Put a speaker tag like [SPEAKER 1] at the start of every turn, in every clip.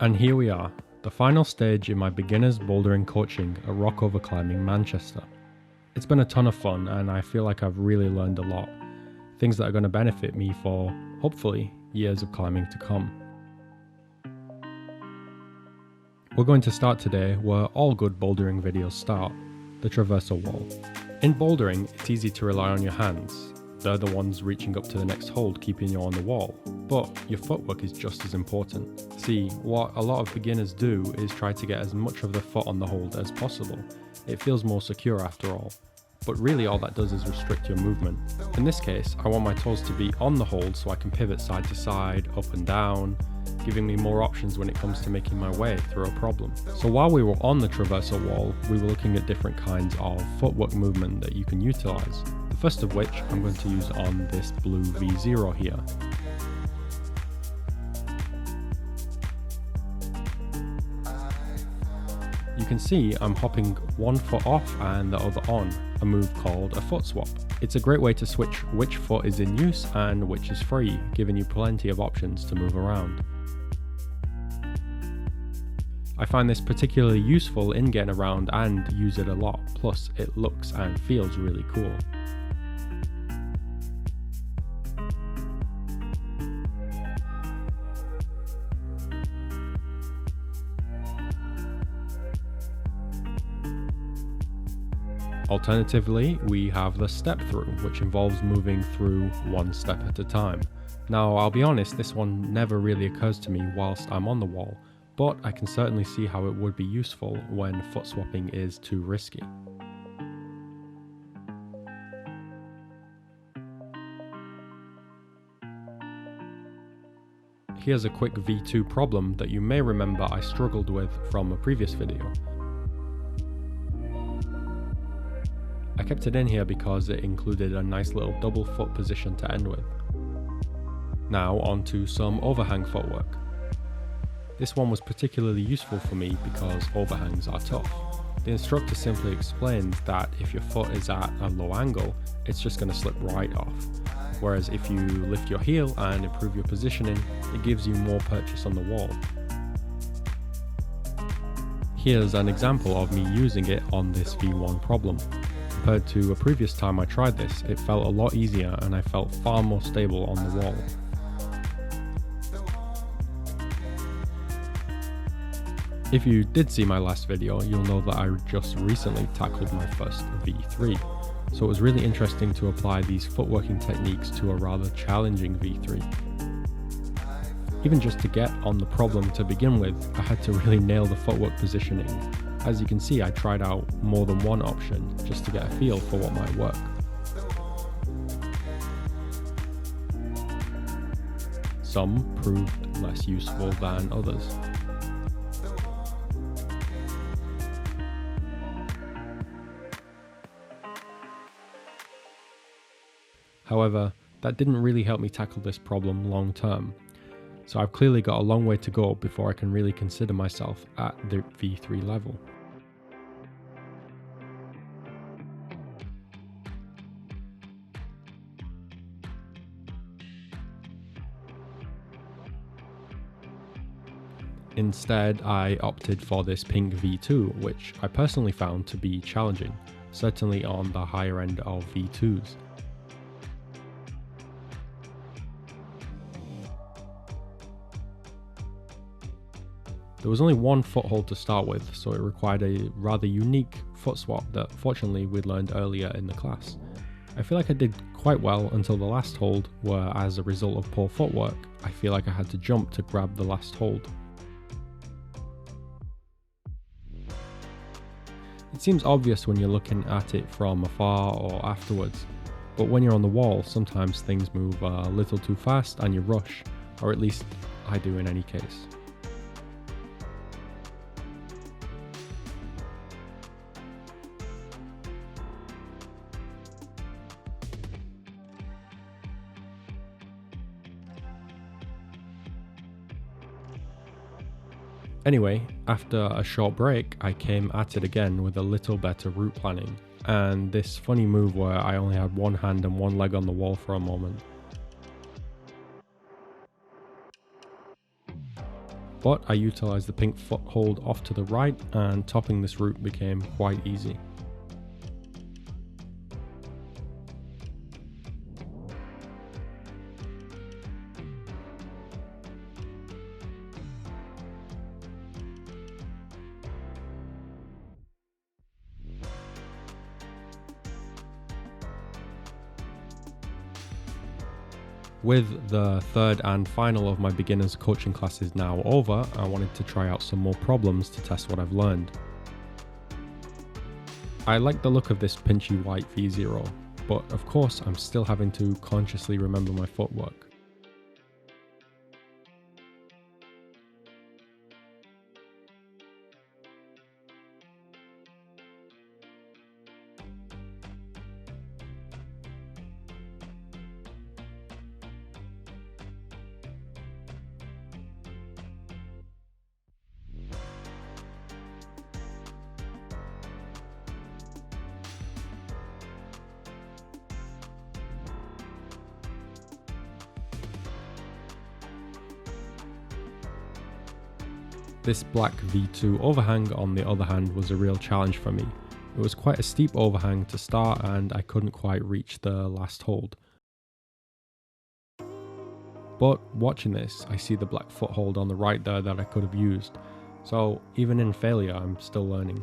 [SPEAKER 1] And here we are, the final stage in my beginner's bouldering coaching at Rock Over Climbing Manchester. It's been a ton of fun and I feel like I've really learned a lot. Things that are going to benefit me for, hopefully, years of climbing to come. We're going to start today where all good bouldering videos start, the Traversal Wall. In bouldering, it's easy to rely on your hands. They're the ones reaching up to the next hold, keeping you on the wall. But your footwork is just as important. See, what a lot of beginners do is try to get as much of the foot on the hold as possible. It feels more secure after all. But really all that does is restrict your movement. In this case, I want my toes to be on the hold so I can pivot side to side, up and down, giving me more options when it comes to making my way through a problem. So while we were on the Traversal Wall, we were looking at different kinds of footwork movement that you can utilize. The first of which I'm going to use on this blue V0 here. You can see I'm hopping one foot off and the other on, a move called a foot swap. It's a great way to switch which foot is in use and which is free, giving you plenty of options to move around. I find this particularly useful in getting around and use it a lot, plus it looks and feels really cool. Alternatively, we have the step through, which involves moving through one step at a time. Now, I'll be honest, this one never really occurs to me whilst I'm on the wall, but I can certainly see how it would be useful when foot swapping is too risky. Here's a quick V2 problem that you may remember I struggled with from a previous video. I kept it in here because it included a nice little double foot position to end with. Now onto some overhang footwork. This one was particularly useful for me because overhangs are tough. The instructor simply explains that if your foot is at a low angle, it's just going to slip right off. Whereas if you lift your heel and improve your positioning, it gives you more purchase on the wall. Here's an example of me using it on this V1 problem. Compared to a previous time I tried this, it felt a lot easier and I felt far more stable on the wall. If you did see my last video, you'll know that I just recently tackled my first V3, so it was really interesting to apply these footworking techniques to a rather challenging V3. Even just to get on the problem to begin with, I had to really nail the footwork positioning. As you can see, I tried out more than one option just to get a feel for what might work. Some proved less useful than others. However, that didn't really help me tackle this problem long term. So I've clearly got a long way to go before I can really consider myself at the V3 level. Instead, I opted for this pink V2, which I personally found to be challenging, certainly on the higher end of V2s. There was only one foothold to start with, so it required a rather unique foot swap that fortunately we'd learned earlier in the class. I feel like I did quite well until the last hold, where as a result of poor footwork, I feel like I had to jump to grab the last hold. It seems obvious when you're looking at it from afar or afterwards, but when you're on the wall, sometimes things move a little too fast and you rush, or at least I do in any case. Anyway, after a short break, I came at it again with a little better route planning, and this funny move where I only had one hand and one leg on the wall for a moment. but I utilised the pink foothold off to the right and topping this route became quite easy. With the third and final of my beginners coaching classes now over, I wanted to try out some more problems to test what I've learned. I like the look of this pinchy white V0, but of course I'm still having to consciously remember my footwork. This black V2 overhang on the other hand was a real challenge for me. It was quite a steep overhang to start and I couldn't quite reach the last hold. But watching this, I see the black foothold on the right there that I could have used. So even in failure, I'm still learning.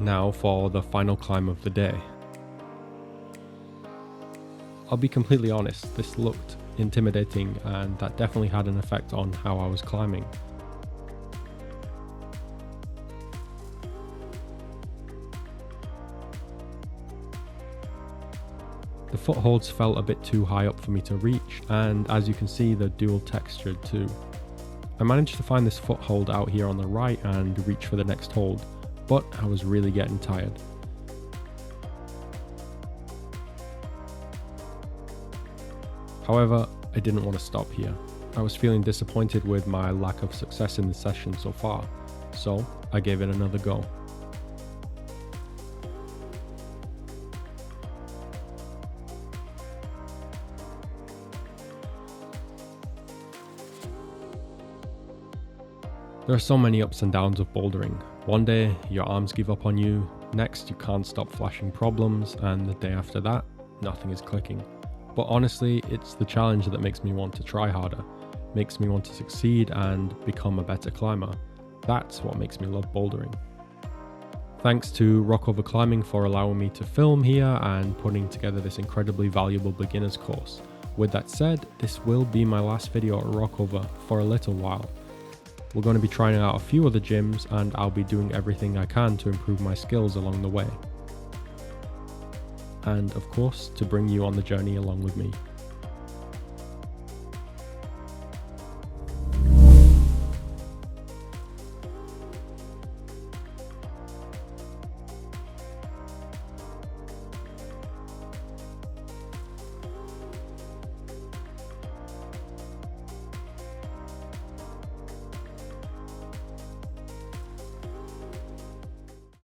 [SPEAKER 1] Now for the final climb of the day. I'll be completely honest, this looked intimidating and that definitely had an effect on how I was climbing. The footholds felt a bit too high up for me to reach, and as you can see, they're dual textured too. I managed to find this foothold out here on the right and reach for the next hold, but I was really getting tired. However, I didn't want to stop here. I was feeling disappointed with my lack of success in this session so far, so I gave it another go. There are so many ups and downs of bouldering. One day, your arms give up on you, next you can't stop flashing problems, and the day after that, nothing is clicking. But honestly, it's the challenge that makes me want to try harder, makes me want to succeed and become a better climber. That's what makes me love bouldering. Thanks to Rockover Climbing for allowing me to film here and putting together this incredibly valuable beginners course. With that said, this will be my last video at Rockover for a little while. We're going to be trying out a few other gyms and I'll be doing everything I can to improve my skills along the way. And of course, to bring you on the journey along with me.